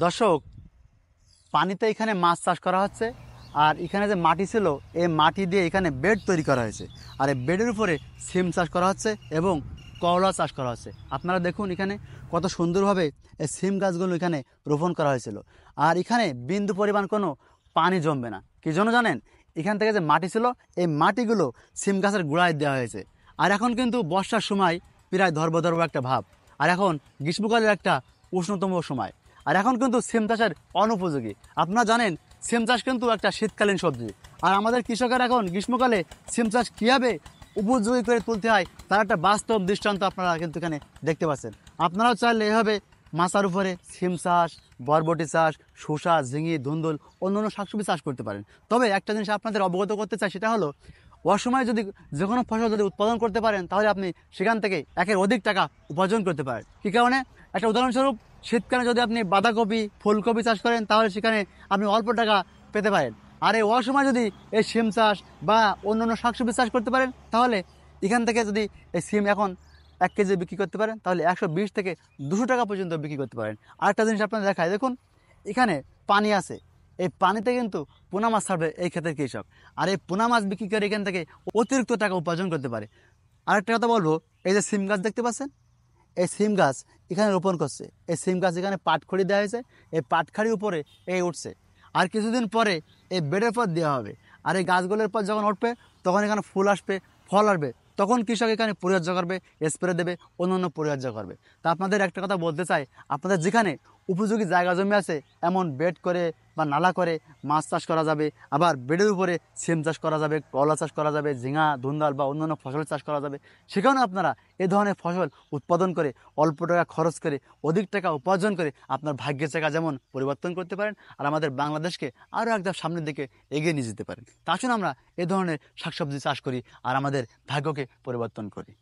দর্শক, পানিতে এখানে মাছ চাষ করা হচ্ছে। আর এখানে যে মাটি ছিল, এই মাটি দিয়ে এখানে বেড তৈরি করা হয়েছে। আর এই বেডের উপরে সিম চাষ করা হচ্ছে এবং করলা চাষ করা হচ্ছে। আপনারা দেখুন এখানে কত সুন্দরভাবে এই সিম গাছগুলো এখানে রোপণ করা হয়েছিল। আর এখানে বিন্দু পরিমাণ কোনো পানি জমবে না। কি জন্য জানেন? এখান থেকে যে মাটি ছিল, এই মাটিগুলো সিম গাছের গোড়ায় দেওয়া হয়েছে। আর এখন কিন্তু বর্ষার সময় প্রায় ধর্ব ধর্ব একটা ভাব। আর এখন গ্রীষ্মকালের একটা উষ্ণতম সময়। আর এখন কিন্তু সিম চাষের অনুপযোগী। আপনারা জানেন সিম চাষ কিন্তু একটা শীতকালীন সবজি। আর আমাদের কৃষকের এখন গ্রীষ্মকালে সিম চাষ কীভাবে উপযোগী করে তুলতে হয় তার একটা বাস্তব দৃষ্টান্ত আপনারা কিন্তু এখানে দেখতে পাচ্ছেন। আপনারাও চাইলে এভাবে মাচার উপরে সিম চাষ, বরবটি চাষ, শসা, ঝিঙে, ধুন্দুল, অন্যান্য শাকসবজি চাষ করতে পারেন। তবে একটা জিনিস আপনাদের অবগত করতে চাই, সেটা হলো অসময়ে যদি যে কোনো ফসল যদি উৎপাদন করতে পারেন, তাহলে আপনি সেখান থেকে একের অধিক টাকা উপার্জন করতে পারেন। কী কারণে? একটা উদাহরণস্বরূপ, শীতকালে যদি আপনি বাঁধাকপি, ফুলকপি চাষ করেন, তাহলে সেখানে আপনি অল্প টাকা পেতে পারেন। আর এই অসময় যদি এই সিম চাষ বা অন্যান্য শাকসবজি চাষ করতে পারেন, তাহলে এখান থেকে যদি এই সিম এখন 1 কেজি বিক্রি করতে পারেন, তাহলে 120 থেকে 200 টাকা পর্যন্ত বিক্রি করতে পারেন। আরেকটা জিনিস আপনার দেখায়, দেখুন এখানে পানি আছে। এই পানিতে কিন্তু পোনা মাছ ছাড়বে এই ক্ষেত্রে কৃষক। আর এই পোনা মাছ বিক্রি করে এখান থেকে অতিরিক্ত টাকা উপার্জন করতে পারে। আরেকটা কথা বলবো, এই যে সিম গাছ দেখতে পাচ্ছেন, এই সিম গাছ এখানে রোপণ করছে। এই সিম গাছ এখানে পাটখড়ি দেওয়া হয়েছে, এই পাটখড়ির উপরে এই উঠছে। আর কিছুদিন পরে এই বেডের পর দেওয়া হবে। আর এই গাছগুলোর পর যখন উঠবে, তখন এখানে ফুল আসবে, ফল আসবে। তখন কৃষক এখানে পরিচর্যা করবে, স্প্রে দেবে, অন্যান্য পরিচর্যা করবে। তা আপনাদের একটা কথা বলতে চাই, আপনাদের যেখানে উপযোগী জায়গা জমি আছে, এমন বেড করে বা নালা করে মাছ চাষ করা যাবে। আবার বেডের উপরে সিম চাষ করা যাবে, করলা চাষ করা যাবে, ঝিঙা, ধুন্দাল বা অন্যান্য ফসল চাষ করা যাবে। সেখানেও আপনারা এ ধরনের ফসল উৎপাদন করে অল্প টাকা খরচ করে অধিক টাকা উপার্জন করে আপনার ভাগ্যের চাকা যেমন পরিবর্তন করতে পারেন, আর আমাদের বাংলাদেশকে আরও একদম সামনের দিকে এগিয়ে নিয়ে যেতে পারেন। তা আসুন আমরা এ ধরনের শাকসবজি চাষ করি আর আমাদের ভাগ্যকে পরিবর্তন করি।